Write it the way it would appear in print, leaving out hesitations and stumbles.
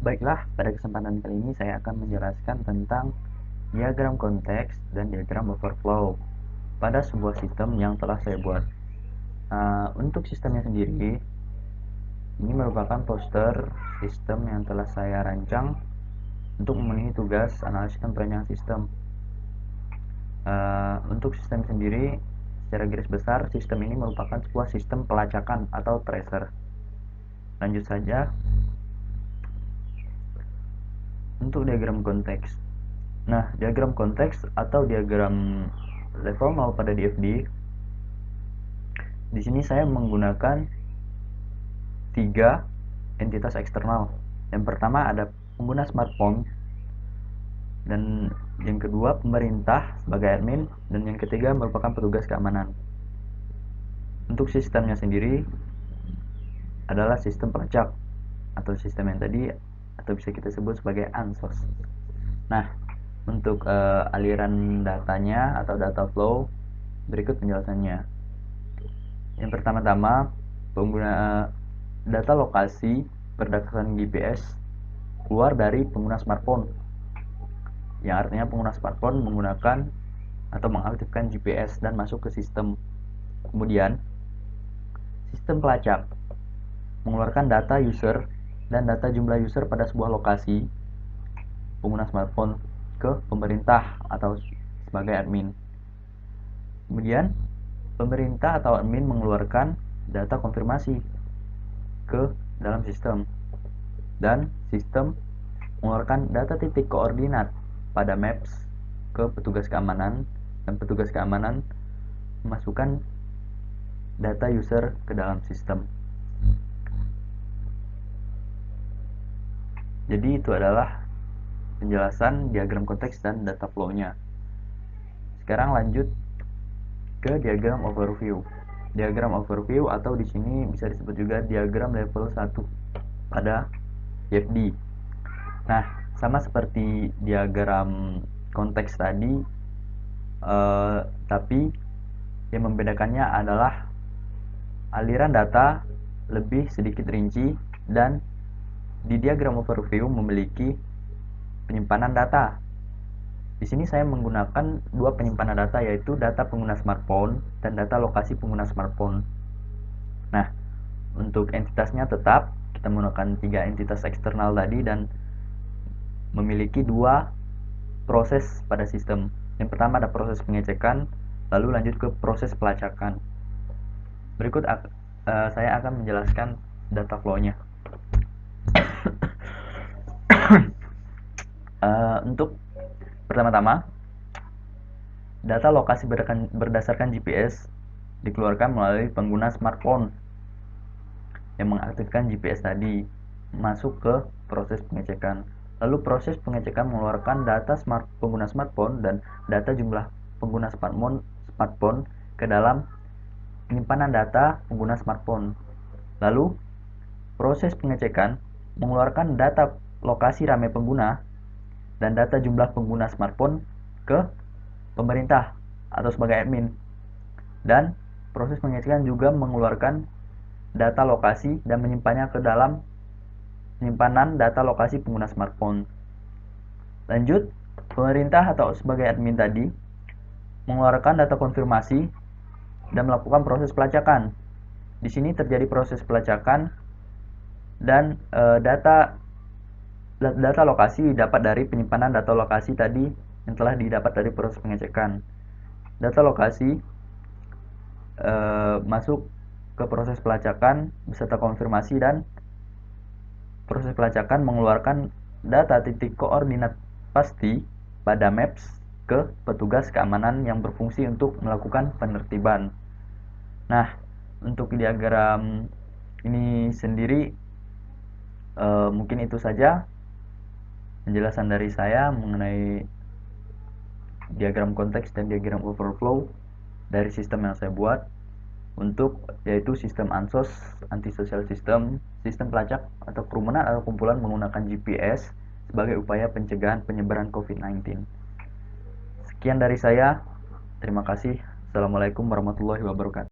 Baiklah, pada kesempatan kali ini saya akan menjelaskan tentang diagram konteks dan diagram overflow pada sebuah sistem yang telah saya buat. Untuk sistemnya sendiri, ini merupakan poster sistem yang telah saya rancang untuk memenuhi tugas analisis dan perancangan sistem. Untuk sistem sendiri, secara garis besar, sistem ini merupakan sebuah sistem pelacakan atau tracer. Lanjut saja. Untuk diagram konteks. Nah, diagram konteks atau diagram level 0 pada DFD, di sini saya menggunakan 3 entitas eksternal. Yang pertama ada pengguna smartphone, dan yang kedua pemerintah sebagai admin, dan yang ketiga merupakan petugas keamanan. Untuk sistemnya sendiri adalah sistem pelacak atau sistem yang tadi, atau bisa kita sebut sebagai ANSOS. Nah, untuk aliran datanya atau data flow, berikut penjelasannya. Yang pertama-tama, pengguna data lokasi berdasarkan GPS keluar dari pengguna smartphone, yang artinya pengguna smartphone menggunakan atau mengaktifkan GPS dan masuk ke sistem. Kemudian, sistem pelacak mengeluarkan data user dan data jumlah user pada sebuah lokasi pengguna smartphone ke pemerintah atau sebagai admin. Kemudian, pemerintah atau admin mengeluarkan data konfirmasi ke dalam sistem, dan sistem mengeluarkan data titik koordinat pada maps ke petugas keamanan, dan petugas keamanan memasukkan data user ke dalam sistem. Jadi itu adalah penjelasan diagram konteks dan data flow-nya. Sekarang lanjut ke diagram overview. Diagram overview atau di sini bisa disebut juga diagram level 1 pada DFD. Nah, sama seperti diagram konteks tadi, tapi yang membedakannya adalah aliran data lebih sedikit rinci, dan di diagram overview memiliki penyimpanan data. Di sini saya menggunakan 2 penyimpanan data, yaitu data pengguna smartphone dan data lokasi pengguna smartphone. Nah, untuk entitasnya tetap kita menggunakan 3 entitas eksternal tadi dan memiliki 2 proses pada sistem. Yang pertama ada proses pengecekan, lalu lanjut ke proses pelacakan. Berikut saya akan menjelaskan data flow-nya. Untuk pertama-tama, data lokasi berdasarkan GPS dikeluarkan melalui pengguna smartphone yang mengaktifkan GPS tadi, masuk ke proses pengecekan. Lalu proses pengecekan mengeluarkan data pengguna smartphone dan data jumlah pengguna smartphone ke dalam penyimpanan data pengguna smartphone. Lalu proses pengecekan mengeluarkan data lokasi ramai pengguna dan data jumlah pengguna smartphone ke pemerintah atau sebagai admin. Dan proses pengecekan juga mengeluarkan data lokasi dan menyimpannya ke dalam penyimpanan data lokasi pengguna smartphone. Lanjut, pemerintah atau sebagai admin tadi mengeluarkan data konfirmasi dan melakukan proses pelacakan. Di sini terjadi proses pelacakan, dan data lokasi didapat dari penyimpanan data lokasi tadi yang telah didapat dari proses pengecekan. Data lokasi masuk ke proses pelacakan beserta konfirmasi, dan proses pelacakan mengeluarkan data titik koordinat pasti pada maps ke petugas keamanan yang berfungsi untuk melakukan penertiban. Nah, untuk diagram ini sendiri mungkin itu saja penjelasan dari saya mengenai diagram konteks dan diagram overflow dari sistem yang saya buat, yaitu sistem ANSOS, antisocial system, sistem pelacak atau kerumunan atau kumpulan menggunakan GPS sebagai upaya pencegahan penyebaran COVID-19. Sekian dari saya, terima kasih. Assalamualaikum warahmatullahi wabarakatuh.